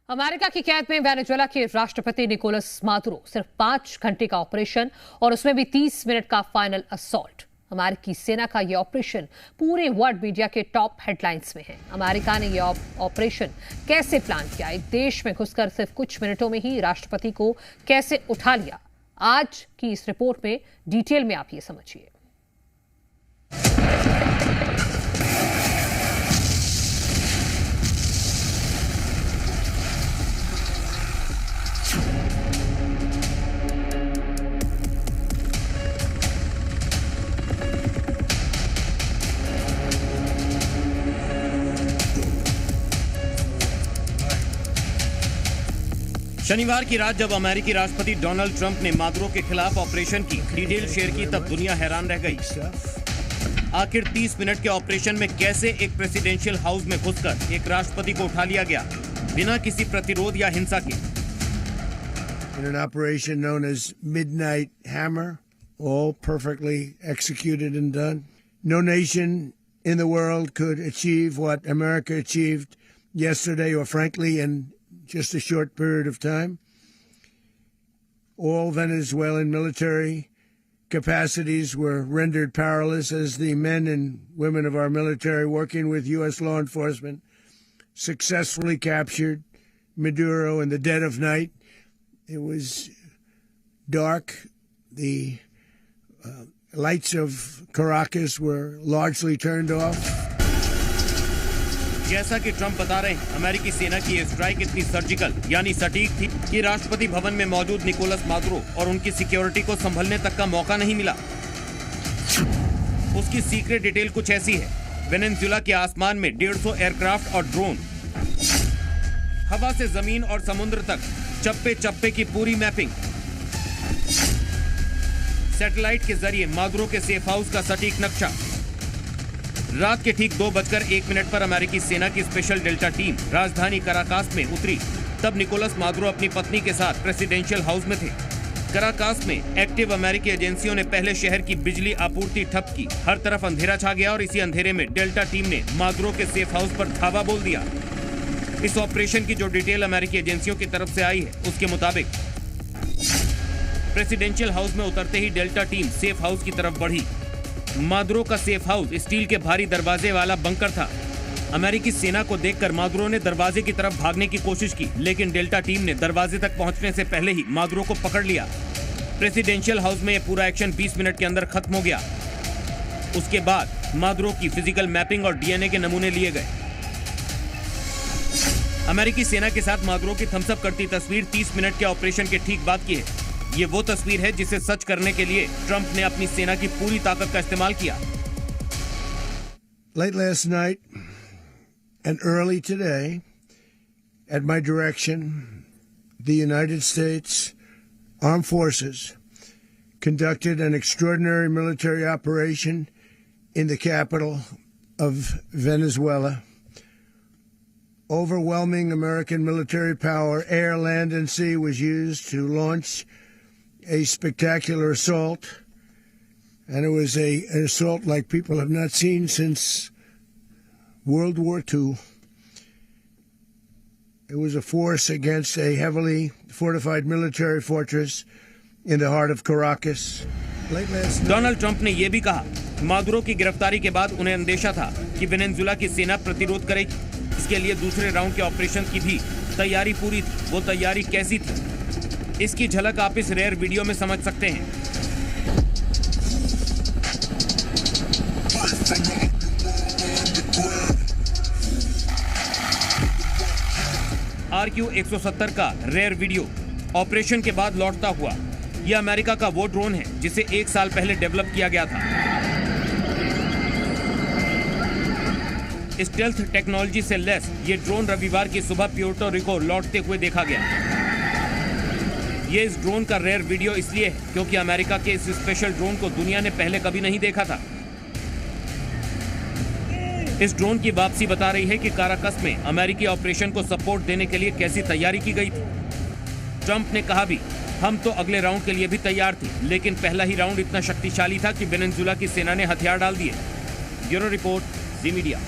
America की कैद में वेनेजुएला के राष्ट्रपति निकोलस मादुरो, सिर्फ 5 घंटे का ऑपरेशन और उसमें भी 30 मिनट का फाइनल असॉल्ट। अमेरिकी सेना का यह ऑपरेशन पूरे वर्ल्ड मीडिया के टॉप हेडलाइंस में है। अमेरिका ने यह ऑपरेशन कैसे प्लान किया, एक देश में घुसकर सिर्फ कुछ मिनटों में ही राष्ट्रपति को कैसे उठा लिया, आज की इस रिपोर्ट में डिटेल में आप ये समझिए। शनिवार की रात जब अमेरिकी राष्ट्रपति डोनाल्ड ट्रंप ने मादुरो के खिलाफ ऑपरेशन की डिटेल शेयर की, तब दुनिया हैरान रह गई। आखिर 30 मिनट के ऑपरेशन में कैसे एक प्रेसिडेंशियल हाउस में घुसकर एक राष्ट्रपति को उठा लिया गया बिना किसी प्रतिरोध या हिंसा के। In an operation known as Midnight Hammer, all perfectly executed and done. No nation in the world could achieve what America achieved yesterday, or frankly in just a short period of time. All Venezuelan military capacities were rendered powerless as the men and women of our military, working with U.S. law enforcement, successfully captured Maduro in the dead of night. It was dark. The lights of Caracas were largely turned off. जैसा कि Trump बता रहे हैं, अमेरिकी सेना की ये strike इतनी सर्जिकल यानी सटीक थी कि राष्ट्रपति भवन में मौजूद निकोलस मादुरो और उनकी सिक्योरिटी को संभलने तक का मौका नहीं मिला। उसकी सीक्रेट डिटेल कुछ ऐसी है। वेनेजुएला के आसमान में 150 एयरक्राफ्ट और ड्रोन, हवा से जमीन और समुद्र तक चप्पे चप्पे की पूरी मैपिंग, सैटेलाइट के जरिए मादुरो के सेफ हाउस का सटीक नक्शा। रात के ठीक 2:01 पर अमेरिकी सेना की स्पेशल डेल्टा टीम राजधानी कराकास में उतरी। तब निकोलस मादुरो अपनी पत्नी के साथ प्रेसिडेंशियल हाउस में थे। कराकास में एक्टिव अमेरिकी एजेंसियों ने पहले शहर की बिजली आपूर्ति ठप की। हर तरफ अंधेरा छा गया और इसी अंधेरे में डेल्टा टीम ने मादुरो के सेफ हाउस पर धावा बोल दिया। इस ऑपरेशन की जो डिटेल अमेरिकी एजेंसियों की तरफ से आई है, उसके मुताबिक प्रेसिडेंशियल हाउस में उतरते ही डेल्टा टीम सेफ हाउस की तरफ बढ़ी। मादुरो का सेफ हाउस स्टील के भारी दरवाजे वाला बंकर था। अमेरिकी सेना को देखकर मादुरो ने दरवाजे की तरफ भागने की कोशिश की, लेकिन डेल्टा टीम ने दरवाजे तक पहुंचने से पहले ही मादुरो को पकड़ लिया। प्रेसिडेंशियल हाउस में यह पूरा एक्शन 20 मिनट के अंदर खत्म हो गया। उसके बाद मादुरो की फिजिकल मैपिंग और डीएनए के नमूने लिए गए। अमेरिकी सेना के साथ मादुरो की थम्स अप करती तस्वीर 30 मिनट के ऑपरेशन के ठीक बाद की है। ये वो तस्वीर है जिसे सच करने के लिए ट्रंप ने अपनी सेना की पूरी ताकत का इस्तेमाल किया। Late last night and early today, at my direction, the United States Armed Forces conducted an extraordinary military operation in the capital of Venezuela. Overwhelming American military power, air, land, and sea, was used to launch a spectacular assault, and it was an assault like people have not seen since World War II. It was a force against a heavily fortified military fortress in the heart of Caracas. Donald Trump ने यह भी कहा, Maduro की गिरफ्तारी के बाद उन्हें अंदेशा था कि वेनेजुएला की सेना प्रतिरोध करेगी। इसके लिए दूसरे राउंड के ऑपरेशन की भी तैयारी पूरी थी। वो तैयारी कैसी थी, इसकी झलक आप इस रेयर वीडियो में समझ सकते हैं। RQ-170 का रेयर वीडियो ऑपरेशन के बाद लौटता हुआ। यह अमेरिका का वो ड्रोन है जिसे 1 साल पहले डेवलप किया गया था। स्टेल्थ टेक्नोलॉजी से लैस ये ड्रोन रविवार की सुबह प्यूर्टो रिको लौटते हुए देखा गया। ये इस ड्रोन का रेयर वीडियो इसलिए है क्योंकि अमेरिका के इस स्पेशल ड्रोन को दुनिया ने पहले कभी नहीं देखा था। इस ड्रोन की वापसी बता रही है कि काराकस में अमेरिकी ऑपरेशन को सपोर्ट देने के लिए कैसी तैयारी की गई थी। ट्रंप ने कहा भी, हम तो अगले राउंड के लिए भी तैयार थे, लेकिन पहला ही राउंड इतना शक्तिशाली था कि वेनेजुएला की सेना ने हथियार डाल दिए। ब्यूरो रिपोर्ट, जी मीडिया।